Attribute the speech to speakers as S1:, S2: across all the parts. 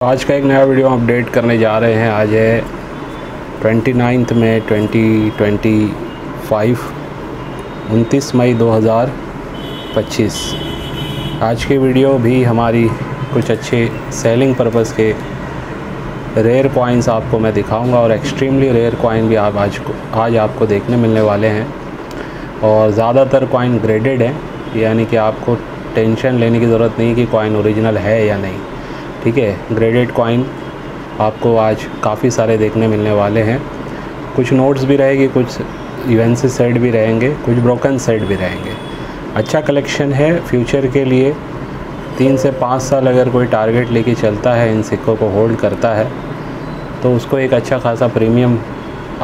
S1: आज का एक नया वीडियो अपडेट करने जा रहे हैं। आज है 29 मई 2025, 29 मई 2025। आज की वीडियो भी हमारी कुछ अच्छे सेलिंग पर्पस के रेयर कॉइन्स आपको मैं दिखाऊंगा और एक्सट्रीमली रेयर कॉइन भी आज आपको देखने मिलने वाले हैं। और ज़्यादातर कॉइन ग्रेडेड हैं, यानी कि आपको टेंशन लेने की ज़रूरत नहीं कि कॉइन ओरिजिनल है या नहीं। ठीक है, ग्रेडेड कॉइन आपको आज काफ़ी सारे देखने मिलने वाले हैं। कुछ नोट्स भी रहेगी, कुछ यूएनसी सेट भी रहेंगे, कुछ ब्रोकन सेट भी रहेंगे। अच्छा कलेक्शन है। फ्यूचर के लिए 3 से 5 साल अगर कोई टारगेट लेके चलता है, इन सिक्कों को होल्ड करता है, तो उसको एक अच्छा खासा प्रीमियम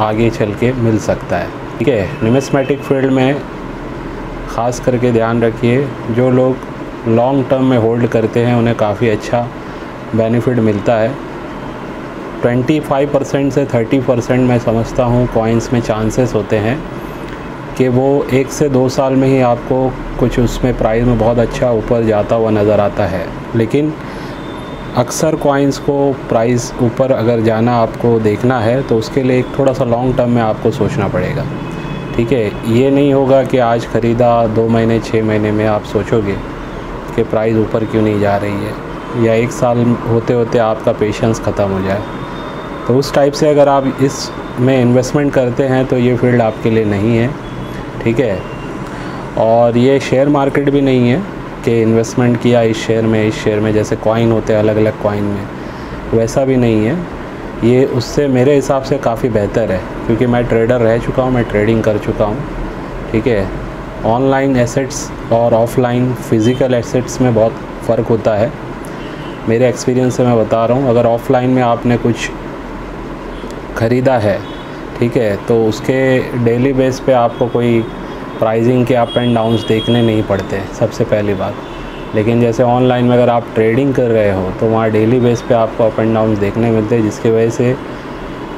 S1: आगे चल के मिल सकता है। ठीक है, न्यूमिस्मेटिक फील्ड में ख़ास करके ध्यान रखिए, जो लोग लॉन्ग टर्म में होल्ड करते हैं उन्हें काफ़ी अच्छा बेनिफिट मिलता है। 25% से 30% मैं समझता हूँ कॉइन्स में चांसेस होते हैं कि वो 1 से 2 साल में ही आपको कुछ उसमें प्राइस में बहुत अच्छा ऊपर जाता हुआ नज़र आता है। लेकिन अक्सर कॉइन्स को प्राइस ऊपर अगर जाना आपको देखना है तो उसके लिए एक थोड़ा सा लॉन्ग टर्म में आपको सोचना पड़ेगा। ठीक है, ये नहीं होगा कि आज ख़रीदा 2 महीने 6 महीने में आप सोचोगे कि प्राइस ऊपर क्यों नहीं जा रही है, या 1 साल होते होते आपका पेशेंस ख़त्म हो जाए। तो उस टाइप से अगर आप इसमें इन्वेस्टमेंट करते हैं तो ये फील्ड आपके लिए नहीं है। ठीक है, और ये शेयर मार्केट भी नहीं है कि इन्वेस्टमेंट किया इस शेयर में जैसे कॉइन होते हैं अलग अलग कॉइन में, वैसा भी नहीं है। ये उससे मेरे हिसाब से काफ़ी बेहतर है, क्योंकि मैं ट्रेडर रह चुका हूँ, मैं ट्रेडिंग कर चुका हूँ। ठीक है, ऑनलाइन एसेट्स और ऑफलाइन फ़िज़िकल एसेट्स में बहुत फ़र्क होता है। मेरे एक्सपीरियंस से मैं बता रहा हूँ, अगर ऑफ़लाइन में आपने कुछ ख़रीदा है, ठीक है, तो उसके डेली बेस पे आपको कोई प्राइसिंग के अप एंड डाउन्स देखने नहीं पड़ते, सबसे पहली बात। लेकिन जैसे ऑनलाइन में अगर आप ट्रेडिंग कर रहे हो तो वहाँ डेली बेस पे आपको अप एंड डाउन्स देखने मिलते हैं, जिसकी वजह से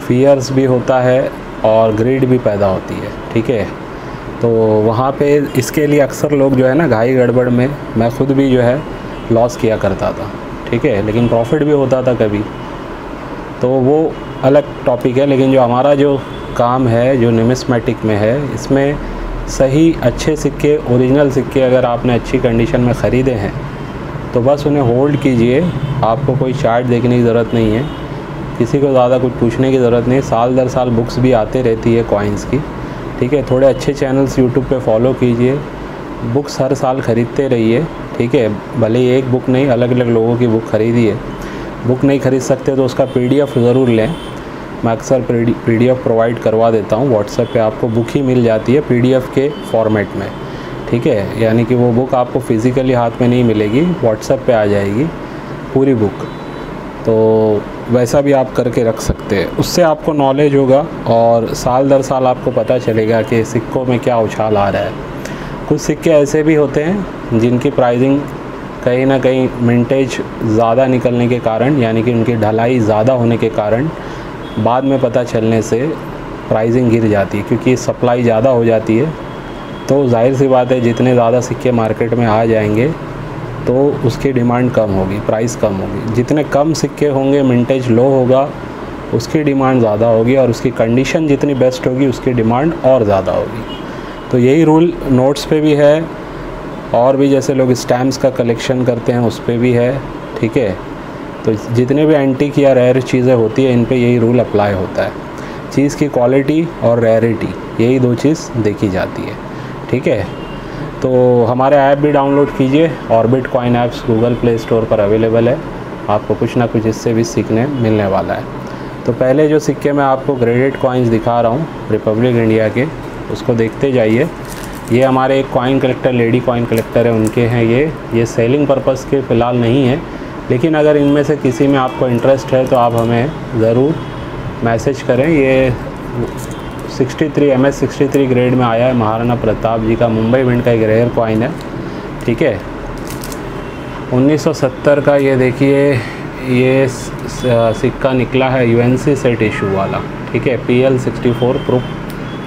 S1: फियर्स भी होता है और ग्रीड भी पैदा होती है। ठीक है, तो वहाँ पे इसके लिए अक्सर लोग जो है ना, घाई गड़बड़ में मैं ख़ुद भी जो है लॉस किया करता था। ठीक है, लेकिन प्रॉफिट भी होता था कभी, तो वो अलग टॉपिक है। लेकिन जो हमारा जो काम है, जो न्यूमिस्मेटिक में है, इसमें सही अच्छे सिक्के, ओरिजिनल सिक्के अगर आपने अच्छी कंडीशन में ख़रीदे हैं तो बस उन्हें होल्ड कीजिए। आपको कोई चार्ट देखने की ज़रूरत नहीं है, किसी को ज़्यादा कुछ पूछने की ज़रूरत नहीं है। साल दर साल बुक्स भी आते रहती है कॉइन्स की। ठीक है, थोड़े अच्छे चैनल्स यूट्यूब पे फॉलो कीजिए, बुक्स हर साल ख़रीदते रहिए। ठीक है, भले ही एक बुक नहीं, अलग अलग लोगों की बुक ख़रीदिए। बुक नहीं ख़रीद सकते तो उसका PDF ज़रूर लें। मैं अक्सर PDF प्रोवाइड करवा देता हूँ। व्हाट्सएप पे आपको बुक ही मिल जाती है PDF के फॉर्मेट में। ठीक है, यानी कि वो बुक आपको फ़िज़िकली हाथ में नहीं मिलेगी, व्हाट्सएप पे आ जाएगी पूरी बुक। तो वैसा भी आप करके रख सकते हैं, उससे आपको नॉलेज होगा और साल दर साल आपको पता चलेगा कि सिक्कों में क्या उछाल आ रहा है। कुछ सिक्के ऐसे भी होते हैं जिनकी प्राइसिंग कहीं ना कहीं मिंटेज ज़्यादा निकलने के कारण, यानी कि उनकी ढलाई ज़्यादा होने के कारण बाद में पता चलने से प्राइसिंग गिर जाती है, क्योंकि सप्लाई ज़्यादा हो जाती है। तो जाहिर सी बात है, जितने ज़्यादा सिक्के मार्केट में आ जाएंगे तो उसकी डिमांड कम होगी, प्राइस कम होगी। जितने कम सिक्के होंगे, मिंटेज लो होगा, उसकी डिमांड ज़्यादा होगी, और उसकी कंडीशन जितनी बेस्ट होगी उसकी डिमांड और ज़्यादा होगी। तो यही रूल नोट्स पे भी है, और भी जैसे लोग स्टैम्प्स का कलेक्शन करते हैं उस पे भी है। ठीक है, तो जितने भी एंटीक या रेयर चीज़ें होती है, इन पे यही रूल अप्लाई होता है। चीज़ की क्वालिटी और रेयरिटी, यही 2 चीज़ देखी जाती है। ठीक है, तो हमारे ऐप भी डाउनलोड कीजिए। Orbit coin apps Google play store पर अवेलेबल है। आपको कुछ ना कुछ इससे भी सीखने मिलने वाला है। तो पहले जो सिक्के मैं आपको ग्रेडेड कॉइन्स दिखा रहा हूँ रिपब्लिक इंडिया के, उसको देखते जाइए। ये हमारे एक coin collector, lady coin collector है, उनके हैं ये सेलिंग पर्पस के फ़िलहाल नहीं है। लेकिन अगर इनमें से किसी में आपको इंटरेस्ट है तो आप हमें ज़रूर मैसेज करें। ये 63 MS 63 ग्रेड में आया है, महाराणा प्रताप जी का मुंबई मिंट का एक रेयर कॉइन है। ठीक है, 1970 का ये देखिए, ये सिक्का निकला है UNC सेट इशू वाला। ठीक है, PL 64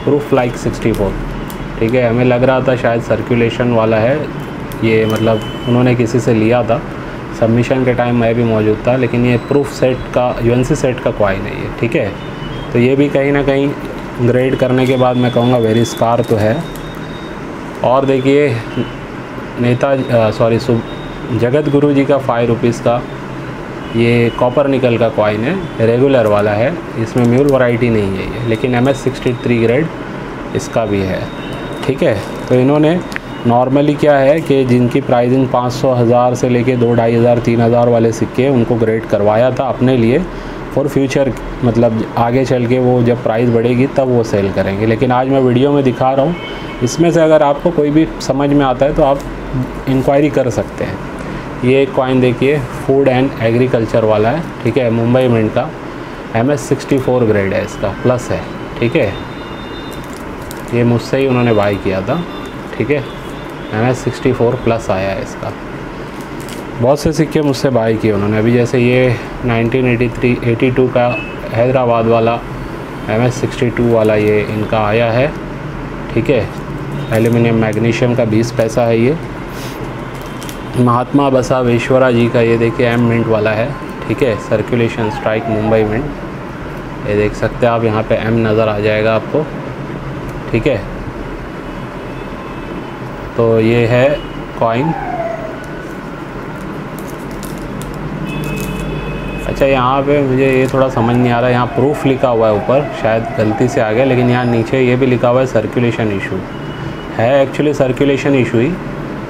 S1: प्रूफ लाइक 64। ठीक है, हमें लग रहा था शायद सर्कुलेशन वाला है ये, मतलब उन्होंने किसी से लिया था सबमिशन के टाइम मैं भी मौजूद था, लेकिन ये प्रूफ सेट का यूएनसी सेट का कॉइन है ये, ठीक है। तो ये भी कहीं ना कहीं ग्रेड करने के बाद मैं कहूँगा वेरी स्कार तो है। और देखिए जगत गुरु जी का 5 रुपीज़ का ये कॉपर निकल का कॉइन है, रेगुलर वाला है, इसमें म्यूल वैरायटी नहीं है ये, लेकिन MS63 ग्रेड इसका भी है, ठीक है। तो इन्होंने नॉर्मली क्या है कि जिनकी प्राइसिंग 500 हज़ार से लेके 2 ढाई हज़ार 3 हज़ार वाले सिक्के उनको ग्रेड करवाया था अपने लिए फॉर फ्यूचर, मतलब आगे चल के वो जब प्राइस बढ़ेगी तब वो सेल करेंगे। लेकिन आज मैं वीडियो में दिखा रहा हूँ, इसमें से अगर आपको कोई भी समझ में आता है तो आप इंक्वायरी कर सकते हैं। ये एक कॉइन देखिए फूड एंड एग्रीकल्चर वाला है, ठीक है, मुंबई मिंट का MS64 ग्रेड है, इसका प्लस है, ठीक है। ये मुझसे ही उन्होंने बाई किया था, ठीक है, MS64 प्लस आया है इसका। बहुत से सिक्के मुझसे बाई किए उन्होंने, अभी जैसे ये 1982 का हैदराबाद वाला MS62 वाला ये इनका आया है, ठीक है। एल्यूमिनियम मैग्नीशियम का 20 पैसा है ये। महात्मा बसवेश्वरा जी का ये देखिए M मिंट वाला है, ठीक है, सर्कुलेशन स्ट्राइक मुंबई मिंट, ये देख सकते हैं आप, यहाँ पे M नज़र आ जाएगा आपको, ठीक है। तो ये है कॉइन। अच्छा, यहाँ पे मुझे ये थोड़ा समझ नहीं आ रहा, यहाँ प्रूफ लिखा हुआ है ऊपर, शायद गलती से आ गया, लेकिन यहाँ नीचे ये भी लिखा हुआ है सर्कुलेशन इशू है, एक्चुअली सर्कुलेशन इशू ही,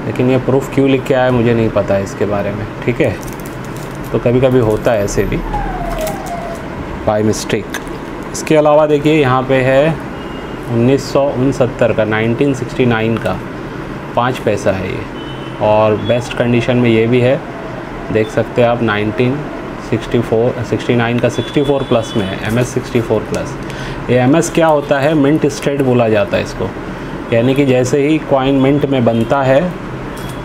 S1: लेकिन ये प्रूफ क्यों लिख के आया मुझे नहीं पता है इसके बारे में, ठीक है। तो कभी कभी होता है ऐसे भी बाय मिस्टेक। इसके अलावा देखिए यहाँ पे है 1969 का 1969 का 5 पैसा है ये, और बेस्ट कंडीशन में ये भी है, देख सकते हैं आप 1969 का 64 प्लस में है, MS64 प्लस। ये MS क्या होता है, मिंट स्टेट बोला जाता है इसको, यानी कि जैसे ही कॉइन मिंट में बनता है,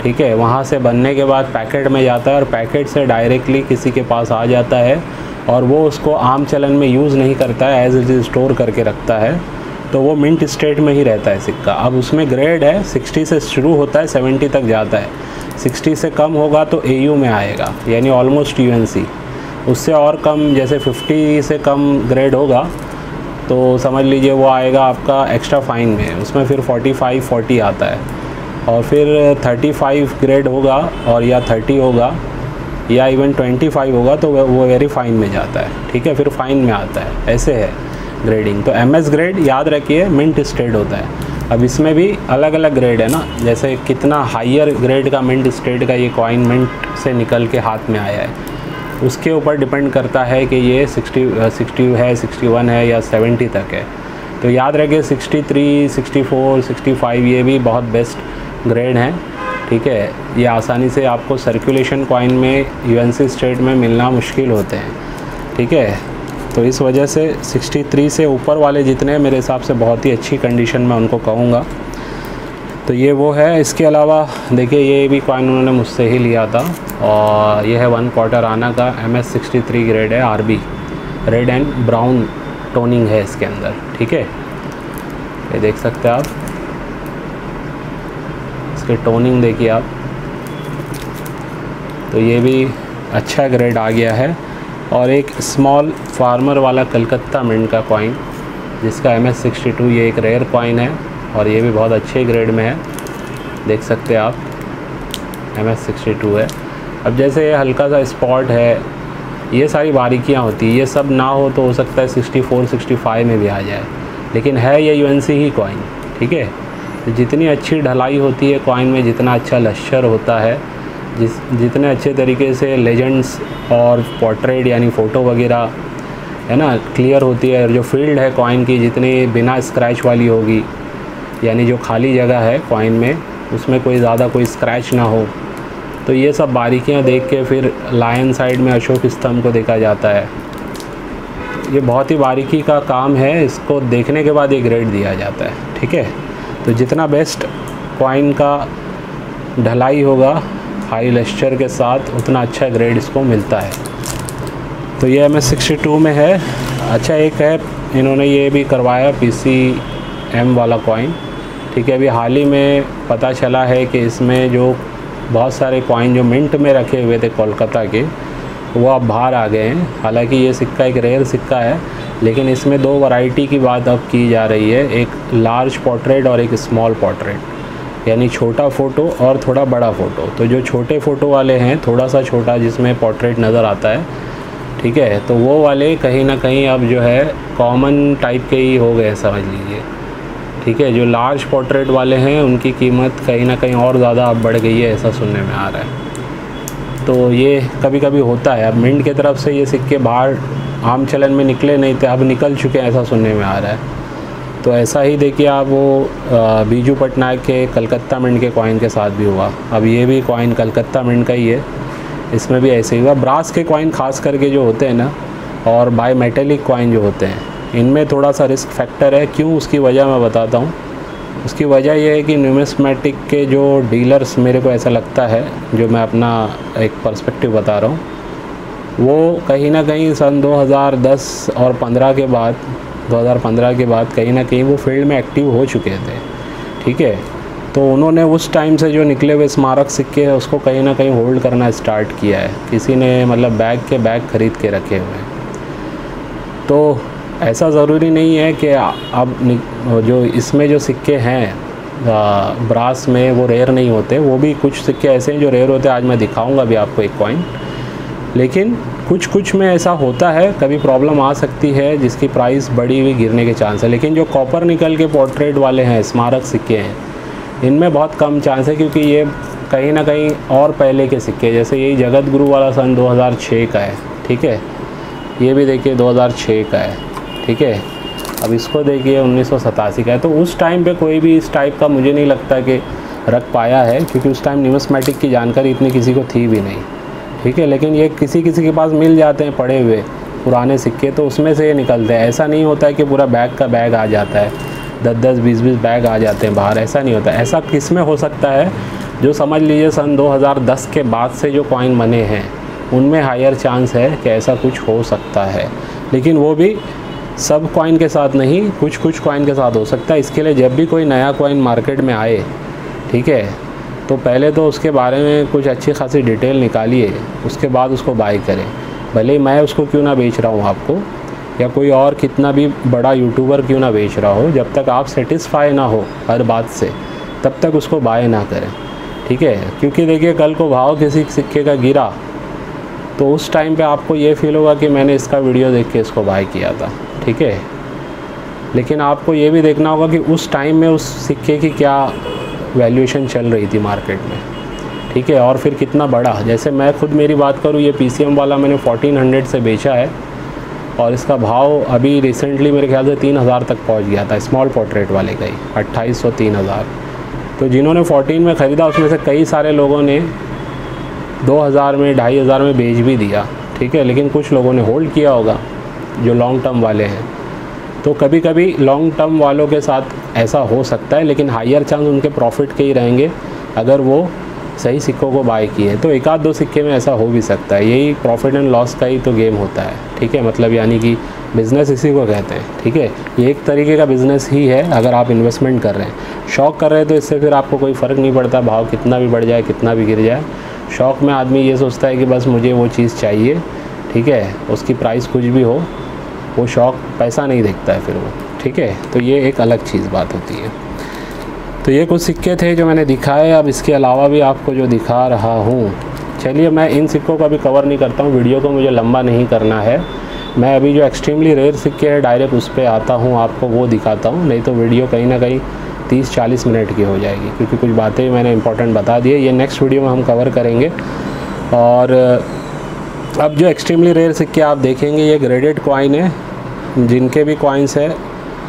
S1: ठीक है, वहाँ से बनने के बाद पैकेट में जाता है और पैकेट से डायरेक्टली किसी के पास आ जाता है और वो उसको आम चलन में यूज़ नहीं करता है, एज इट इज़ स्टोर करके रखता है, तो वो मिंट स्टेट में ही रहता है सिक्का। अब उसमें ग्रेड है, 60 से शुरू होता है 70 तक जाता है, 60 से कम होगा तो AU में आएगा, यानी ऑलमोस्ट UNC। उससे और कम जैसे 50 से कम ग्रेड होगा तो समझ लीजिए वो आएगा आपका एक्स्ट्रा फाइन में, उसमें फिर 45-40 आता है, और फिर 35 ग्रेड होगा और या 30 होगा या इवन 25 होगा तो वो वेरी फाइन में जाता है, ठीक है, फिर फाइन में आता है, ऐसे है ग्रेडिंग। तो MS ग्रेड याद रखिए मिंट स्टेट होता है। अब इसमें भी अलग अलग ग्रेड है ना, जैसे कितना हायर ग्रेड का मिंट स्टेट का ये कॉइन मिंट से निकल के हाथ में आया है, उसके ऊपर डिपेंड करता है कि ये 60 है, 61 है या 70 तक है। तो याद रखिए 63, 64, 65 ये भी बहुत बेस्ट ग्रेड हैं, ठीक है। ये आसानी से आपको सर्कुलेशन कॉइन में UNC स्टेट में मिलना मुश्किल होते हैं, ठीक है। तो इस वजह से 63 से ऊपर वाले जितने मेरे हिसाब से बहुत ही अच्छी कंडीशन में उनको कहूँगा। तो ये वो है। इसके अलावा देखिए ये भी कॉइन उन्होंने मुझसे ही लिया था, और ये है 1/4 आना का MS63 ग्रेड है, RB, red and brown toning है इसके अंदर, ठीक है, ये देख सकते हैं आप, इसकी टोनिंग देखिए आप। तो ये भी अच्छा ग्रेड आ गया है। और एक स्मॉल फार्मर वाला कलकत्ता मिंट का कॉइन जिसका MS62, ये एक रेयर कॉइन है और ये भी बहुत अच्छे ग्रेड में है, देख सकते हैं आप, MS62 है। अब जैसे ये हल्का सा स्पॉट है, ये सारी बारीकियां होती है, ये सब ना हो तो हो सकता है 64, 65 में भी आ जाए, लेकिन है ये UNC ही कॉइन, ठीक है। तो जितनी अच्छी ढलाई होती है कॉइन में, जितना अच्छा लश्कर होता है, जितने अच्छे तरीके से लेजेंड्स और पोर्ट्रेट यानी फ़ोटो वगैरह है ना क्लियर होती है, और जो फील्ड है कॉइन की जितनी बिना स्क्रैच वाली होगी, यानी जो खाली जगह है कॉइन में उसमें कोई ज़्यादा कोई स्क्रैच ना हो, तो ये सब बारीकियां देख के फिर लायन साइड में अशोक स्तंभ को देखा जाता है। ये बहुत ही बारीकी का काम है, इसको देखने के बाद ये ग्रेड दिया जाता है, ठीक है। तो जितना बेस्ट कॉइन का ढलाई होगा हाई लश्कर के साथ, उतना अच्छा ग्रेड इसको मिलता है। तो ये MS62 में है। अच्छा, एक है इन्होंने ये भी करवाया PCM वाला कॉइन, ठीक है। अभी हाल ही में पता चला है कि इसमें जो बहुत सारे कॉइन जो मिंट में रखे हुए थे कोलकाता के, वो अब बाहर आ गए हैं। हालांकि ये सिक्का एक रेयर सिक्का है, लेकिन इसमें 2 वैरायटी की बात अब की जा रही है, एक लार्ज पोर्ट्रेट और एक स्मॉल पोर्ट्रेट, यानी छोटा फ़ोटो और थोड़ा बड़ा फ़ोटो। तो जो छोटे फ़ोटो वाले हैं, थोड़ा सा छोटा जिसमें पोर्ट्रेट नज़र आता है, ठीक है, तो वो वाले कहीं ना कहीं अब जो है कॉमन टाइप के ही हो गए समझ लीजिए, ठीक है। जो लार्ज पोर्ट्रेट वाले हैं उनकी कीमत कहीं ना कहीं और ज़्यादा अब बढ़ गई है, ऐसा सुनने में आ रहा है। तो ये कभी कभी होता है। अब मिंट की तरफ से ये सिक्के बाहर आम चलन में निकले नहीं थे, अब निकल चुके हैं, ऐसा सुनने में आ रहा है। तो ऐसा ही देखिए आप वो बीजू पटनायक के कलकत्ता मिंट के कॉइन के साथ भी हुआ। अब ये भी कॉइन कलकत्ता मिंट का ही है, इसमें भी ऐसे ही हुआ। ब्रास के कॉइन खास करके जो होते हैं ना, और बाई मेटेलिक कॉइन जो होते हैं, इनमें थोड़ा सा रिस्क फैक्टर है। क्यों, उसकी वजह मैं बताता हूँ। उसकी वजह यह है कि न्यूमिस्मेटिक के जो डीलर्स, मेरे को ऐसा लगता है, जो मैं अपना एक पर्सपेक्टिव बता रहा हूँ, वो कहीं ना कहीं सन 2010 और 15 के बाद, 2015 के बाद कहीं ना कहीं वो फील्ड में एक्टिव हो चुके थे, ठीक है। तो उन्होंने उस टाइम से जो निकले हुए स्मारक सिक्के हैं उसको कहीं ना कहीं होल्ड करना स्टार्ट किया है। किसी ने मतलब बैग के बैग ख़रीद के रखे हुए हैं। तो ऐसा ज़रूरी नहीं है कि अब जो इसमें जो सिक्के हैं ब्रास में वो रेयर नहीं होते। वो भी कुछ सिक्के ऐसे हैं जो रेयर होते हैं। आज मैं दिखाऊंगा भी आपको एक कॉइन, लेकिन कुछ में ऐसा होता है, कभी प्रॉब्लम आ सकती है जिसकी प्राइस बढ़ी हुई गिरने के चांस है। लेकिन जो कॉपर निकल के पोर्ट्रेट वाले हैं, स्मारक सिक्के हैं, इनमें बहुत कम चांस है, क्योंकि ये कहीं ना कहीं और पहले के सिक्के, जैसे यही जगत गुरु वाला सन 2006 का है, ठीक है। ये भी देखिए 2006 का है, ठीक है। अब इसको देखिए 1987 का है। तो उस टाइम पे कोई भी इस टाइप का मुझे नहीं लगता कि रख पाया है, क्योंकि उस टाइम न्यूमिस्मेटिक की जानकारी इतनी किसी को थी भी नहीं, ठीक है। लेकिन ये किसी के पास मिल जाते हैं पड़े हुए पुराने सिक्के, तो उसमें से ये निकलते हैं। ऐसा नहीं होता है कि पूरा बैग का बैग आ जाता है, 10-10, 20-20 बैग आ जाते हैं बाहर, ऐसा नहीं होता। ऐसा किस में हो सकता है, जो समझ लीजिए सन 2010 के बाद से जो कॉइन बने हैं उनमें हायर चांस है कि ऐसा कुछ हो सकता है। लेकिन वो भी सब कॉइन के साथ नहीं, कुछ कॉइन के साथ हो सकता है। इसके लिए जब भी कोई नया कॉइन मार्केट में आए, ठीक है, तो पहले तो उसके बारे में कुछ अच्छी खासी डिटेल निकालिए, उसके बाद उसको बाय करें। भले ही मैं उसको क्यों ना बेच रहा हूँ आपको, या कोई और कितना भी बड़ा यूट्यूबर क्यों ना बेच रहा हो, जब तक आप सेटिस्फाई ना हो हर बात से, तब तक उसको बाय ना करें, ठीक है। क्योंकि देखिए कल को भाव किसी सिक्के का गिरा तो उस टाइम पे आपको ये फील होगा कि मैंने इसका वीडियो देख के इसको बाय किया था, ठीक है। लेकिन आपको ये भी देखना होगा कि उस टाइम में उस सिक्के की क्या वैल्यूएशन चल रही थी मार्केट में, ठीक है, और फिर कितना बढ़ा। जैसे मैं खुद मेरी बात करूँ, ये PCM वाला मैंने 1400 से बेचा है, और इसका भाव अभी रिसेंटली मेरे ख्याल से 3000 तक पहुंच गया था, स्मॉल पोर्ट्रेट वाले का ही 2800 3000। तो जिन्होंने 14 में ख़रीदा उसमें से कई सारे लोगों ने 2000 में 2500 में बेच भी दिया, ठीक है। लेकिन कुछ लोगों ने होल्ड किया होगा, जो लॉन्ग टर्म वाले हैं। तो कभी कभी लॉन्ग टर्म वालों के साथ ऐसा हो सकता है, लेकिन हायर चांस उनके प्रॉफिट के ही रहेंगे अगर वो सही सिक्कों को बाय किए। तो एक आध दो सिक्के में ऐसा हो भी सकता है। यही प्रॉफिट एंड लॉस का ही तो गेम होता है, ठीक है। मतलब यानी कि बिज़नेस इसी को कहते हैं, ठीक है। ये एक तरीके का बिज़नेस ही है। अगर आप इन्वेस्टमेंट कर रहे हैं, शौक़ कर रहे हैं, तो इससे फिर आपको कोई फ़र्क नहीं पड़ता भाव कितना भी बढ़ जाए कितना भी गिर जाए। शौक़ में आदमी ये सोचता है कि बस मुझे वो चीज़ चाहिए, ठीक है, उसकी प्राइस कुछ भी हो, वो शौक़ पैसा नहीं देखता है फिर वो, ठीक है। तो ये एक अलग चीज़ बात होती है। तो ये कुछ सिक्के थे जो मैंने दिखाए। अब इसके अलावा भी आपको जो दिखा रहा हूँ, चलिए मैं इन सिक्कों का भी कवर नहीं करता हूँ, वीडियो को मुझे लंबा नहीं करना है। मैं अभी जो एक्सट्रीमली रेयर सिक्के हैं डायरेक्ट उस पर आता हूँ, आपको वो दिखाता हूँ। नहीं तो वीडियो कहीं ना कहीं 30-40 मिनट की हो जाएगी, क्योंकि कुछ बातें मैंने इंपॉर्टेंट बता दी है। ये नेक्स्ट वीडियो में हम कवर करेंगे। और अब जो एक्सट्रीमली रेयर सिक्के आप देखेंगे, ये ग्रेडेड कॉइन है। जिनके भी कॉइन्स हैं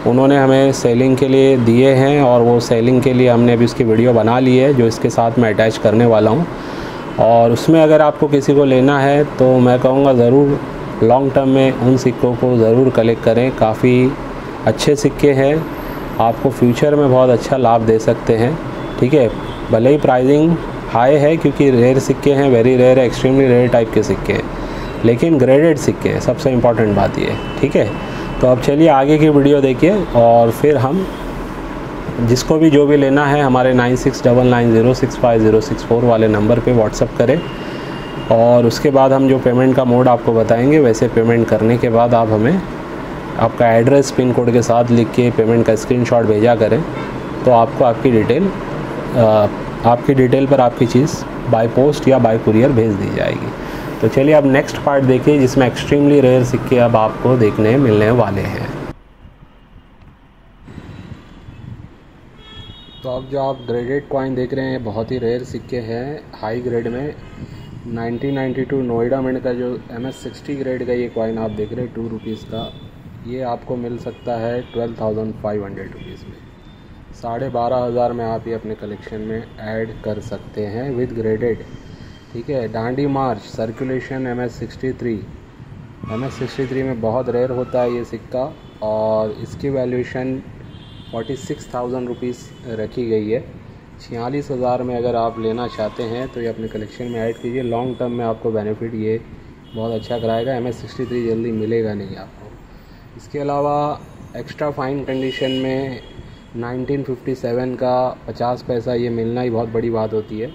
S1: उन्होंने हमें सेलिंग के लिए दिए हैं, और वो सेलिंग के लिए हमने अभी उसकी वीडियो बना ली है, जो इसके साथ मैं अटैच करने वाला हूँ। और उसमें अगर आपको किसी को लेना है तो मैं कहूँगा ज़रूर लॉन्ग टर्म में उन सिक्कों को ज़रूर कलेक्ट करें। काफ़ी अच्छे सिक्के हैं, आपको फ्यूचर में बहुत अच्छा लाभ दे सकते हैं, ठीक है। भले ही प्राइसिंग हाई है, क्योंकि रेयर सिक्के हैं, वेरी रेयर है, एक्सट्रीमली रेयर टाइप के सिक्के हैं, लेकिन ग्रेडेड सिक्के हैं, सबसे इम्पॉर्टेंट बात ये है, ठीक है। तो अब चलिए आगे की वीडियो देखिए, और फिर हम जिसको भी जो भी लेना है हमारे 9699065064 वाले नंबर पे व्हाट्सअप करें, और उसके बाद हम जो पेमेंट का मोड आपको बताएंगे वैसे पेमेंट करने के बाद आप हमें आपका एड्रेस पिन कोड के साथ लिख के पेमेंट का स्क्रीनशॉट भेजा करें, तो आपको आपकी डिटेल पर आपकी चीज़ बाय पोस्ट या बाय कुरियर भेज दी जाएगी। तो चलिए अब नेक्स्ट पार्ट देखिए, जिसमें एक्सट्रीमली रेयर सिक्के अब आपको देखने मिलने वाले हैं। तो अब जो आप ग्रेडेड कॉइन देख रहे हैं बहुत ही रेयर सिक्के हैं हाई ग्रेड में। 1992 नोएडा मिंट का जो MS60 ग्रेड का ये कॉइन आप देख रहे हैं 2 रुपीज़ का, ये आपको मिल सकता है 12,500 रुपीज़ में। 12,500 में आप ये अपने कलेक्शन में ऐड कर सकते हैं विद ग्रेडेड। ठीक है, डांडी मार्च सर्कुलेशन MS63 में बहुत रेयर होता है ये सिक्का, और इसकी वैल्यूएशन 46,000 रुपीज़ रखी गई है। 46,000 में अगर आप लेना चाहते हैं तो ये अपने कलेक्शन में ऐड कीजिए। लॉन्ग टर्म में आपको बेनिफिट ये बहुत अच्छा कराएगा। MS63 जल्दी मिलेगा नहीं आपको। इसके अलावा एक्स्ट्रा फाइन कंडीशन में 1957 का 50 पैसा ये मिलना ही बहुत बड़ी बात होती है।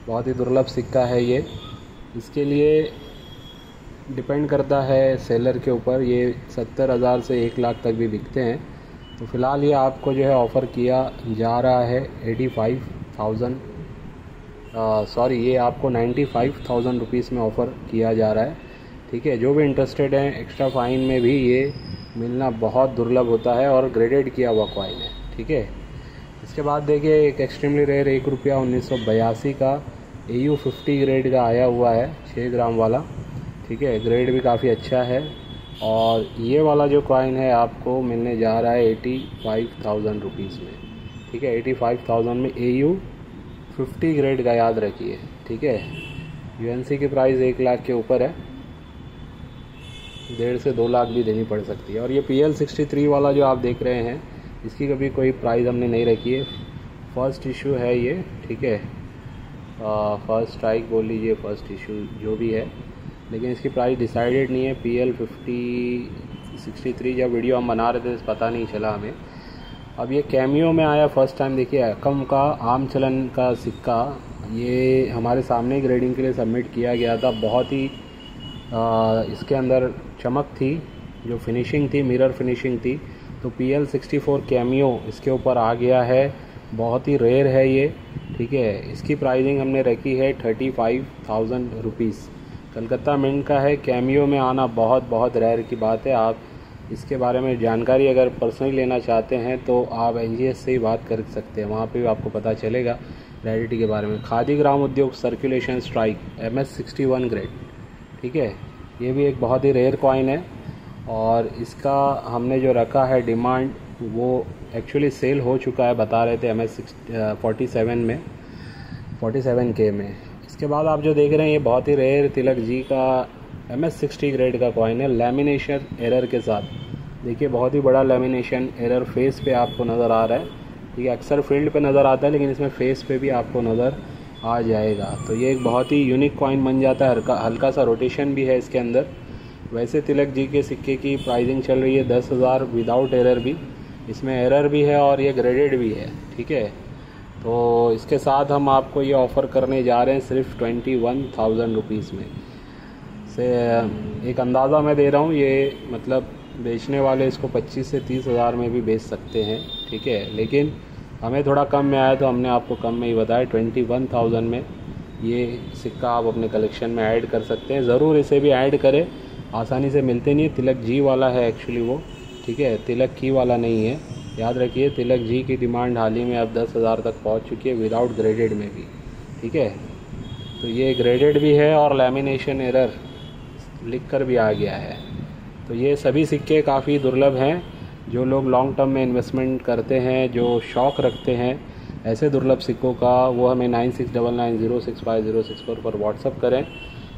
S1: बहुत ही दुर्लभ सिक्का है ये। इसके लिए डिपेंड करता है सेलर के ऊपर, ये 70,000 से 1 लाख तक भी बिकते हैं। तो फ़िलहाल ये आपको जो है ऑफ़र किया जा रहा है 95,000 रुपीज़ में ऑफ़र किया जा रहा है। ठीक है, जो भी इंटरेस्टेड हैं, एक्स्ट्रा फाइन में भी ये मिलना बहुत दुर्लभ होता है और ग्रेडेड किया हुआ कॉइन है। ठीक है, इसके बाद देखिए एक एक्सट्रीमली रेयर ₹1 का AU 50 ग्रेड का आया हुआ है 6 ग्राम वाला। ठीक है, ग्रेड भी काफ़ी अच्छा है, और ये वाला जो कॉइन है आपको मिलने जा रहा है 85,000 रुपीज़ में। ठीक है, 85,000 में AU 50 ग्रेड का, याद रखिए। ठीक है, UNC की प्राइस 1 लाख के ऊपर है, 1.5 से 2 लाख भी देनी पड़ सकती है। और ये PL63 वाला जो आप देख रहे हैं, इसकी कभी कोई प्राइस हमने नहीं रखी है, फर्स्ट इशू है ये। ठीक है, फर्स्ट स्ट्राइक बोल लीजिए, फर्स्ट इशू जो भी है, लेकिन इसकी प्राइस डिसाइडेड नहीं है। PL63 जब वीडियो हम बना रहे थे पता नहीं चला हमें। अब ये कैमियो में आया फर्स्ट टाइम। देखिए अकम का आम चलन का सिक्का, ये हमारे सामने ग्रेडिंग के लिए सबमिट किया गया था। बहुत ही इसके अंदर चमक थी, जो फिनिशिंग थी मिरर फिनिशिंग थी। तो PL64 कैमियो इसके ऊपर आ गया है, बहुत ही रेयर है ये। ठीक है, इसकी प्राइसिंग हमने रखी है 35,000 रुपीज़। कलकत्ता मिंट का है, कैमियो में आना बहुत रेयर की बात है। आप इसके बारे में जानकारी अगर पर्सनली लेना चाहते हैं तो आप NGS से ही बात कर सकते हैं, वहाँ पे भी आपको पता चलेगा रेयरिटी के बारे में। खादी ग्राम उद्योग सर्कुलेशन स्ट्राइक MS61 ग्रेड। ठीक है, ये भी एक बहुत ही रेयर कॉइन है, और इसका हमने जो रखा है डिमांड वो एक्चुअली सेल हो चुका है, बता रहे थे MS47K में। इसके बाद आप जो देख रहे हैं ये बहुत ही रेयर तिलक जी का MS60 ग्रेड का कॉइन है, लैमिनेशन एरर के साथ। देखिए बहुत ही बड़ा लैमिनेशन एरर फेस पे आपको नज़र आ रहा है। ठीक है, अक्सर फील्ड पे नज़र आता है, लेकिन इसमें फेस पे भी आपको नज़र आ जाएगा। तो ये एक बहुत ही यूनिक कॉइन बन जाता है, हल्का सा रोटेशन भी है इसके अंदर। वैसे तिलक जी के सिक्के की प्राइसिंग चल रही है 10,000 विदाउट एरर भी, इसमें एरर भी है और ये ग्रेडेड भी है। ठीक है, तो इसके साथ हम आपको ये ऑफ़र करने जा रहे हैं सिर्फ 21,000 रुपीज़ में से। एक अंदाज़ा मैं दे रहा हूँ, ये मतलब बेचने वाले इसको 25 से 30,000 में भी बेच सकते हैं। ठीक है, लेकिन हमें थोड़ा कम में आया तो हमने आपको कम में ही बताया। 21,000 में ये सिक्का आप अपने कलेक्शन में ऐड कर सकते हैं। ज़रूर इसे भी ऐड करें, आसानी से मिलते नहीं है। तिलक जी वाला है एक्चुअली वो। ठीक है, तिलक की वाला नहीं है, याद रखिए। तिलक जी की डिमांड हाल ही में अब 10,000 तक पहुंच चुकी है विदाउट ग्रेडेड में भी। ठीक है, तो ये ग्रेडेड भी है और लैमिनेशन एरर लिखकर भी आ गया है। तो ये सभी सिक्के काफ़ी दुर्लभ हैं। जो लोग लॉन्ग टर्म में इन्वेस्टमेंट करते हैं, जो शौक़ रखते हैं ऐसे दुर्लभ सिक्कों का, वो हमें 9699065064 पर व्हाट्सअप करें।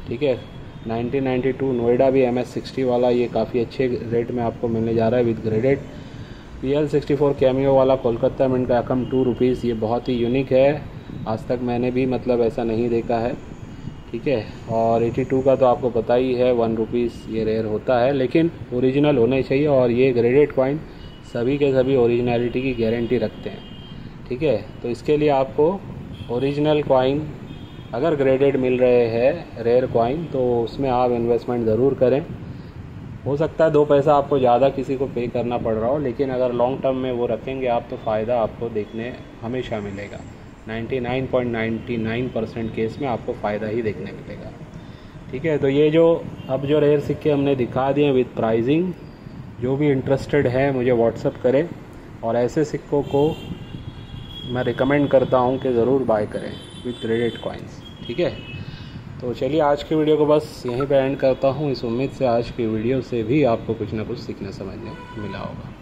S1: ठीक है, 1992 नोएडा भी MS60 वाला ये काफ़ी अच्छे रेट में आपको मिलने जा रहा है विद ग्रेडेड। PL64 कैमियो वाला कोलकाता मिंट का अकम 2 रुपीज़, ये बहुत ही यूनिक है, आज तक मैंने भी मतलब ऐसा नहीं देखा है। ठीक है, और 82 का तो आपको पता ही है 1 रुपीज़ ये रेयर होता है, लेकिन ओरिजिनल होने चाहिए। और ये ग्रेडेड कॉइन सभी के सभी ओरिजिनलिटी की गारंटी रखते हैं, ठीक है। तो इसके लिए आपको ओरिजिनल कॉइन अगर ग्रेडेड मिल रहे हैं रेयर कॉइन, तो उसमें आप इन्वेस्टमेंट ज़रूर करें। हो सकता है 2 पैसा आपको ज़्यादा किसी को पे करना पड़ रहा हो, लेकिन अगर लॉन्ग टर्म में वो रखेंगे आप तो फ़ायदा आपको देखने हमेशा मिलेगा। 99.99% केस में आपको फ़ायदा ही देखने मिलेगा, ठीक है। तो ये जो अब जो रेयर सिक्के हमने दिखा दिए विद प्राइसिंग, जो भी इंटरेस्टेड है मुझे व्हाट्सअप करें, और ऐसे सिक्कों को मैं रिकमेंड करता हूँ कि ज़रूर बाय करें विद ग्रेडेड कॉइन्स, ठीक है। तो चलिए आज की वीडियो को बस यहीं पे एंड करता हूँ, इस उम्मीद से आज की वीडियो से भी आपको कुछ ना कुछ सीखने समझने मिला होगा।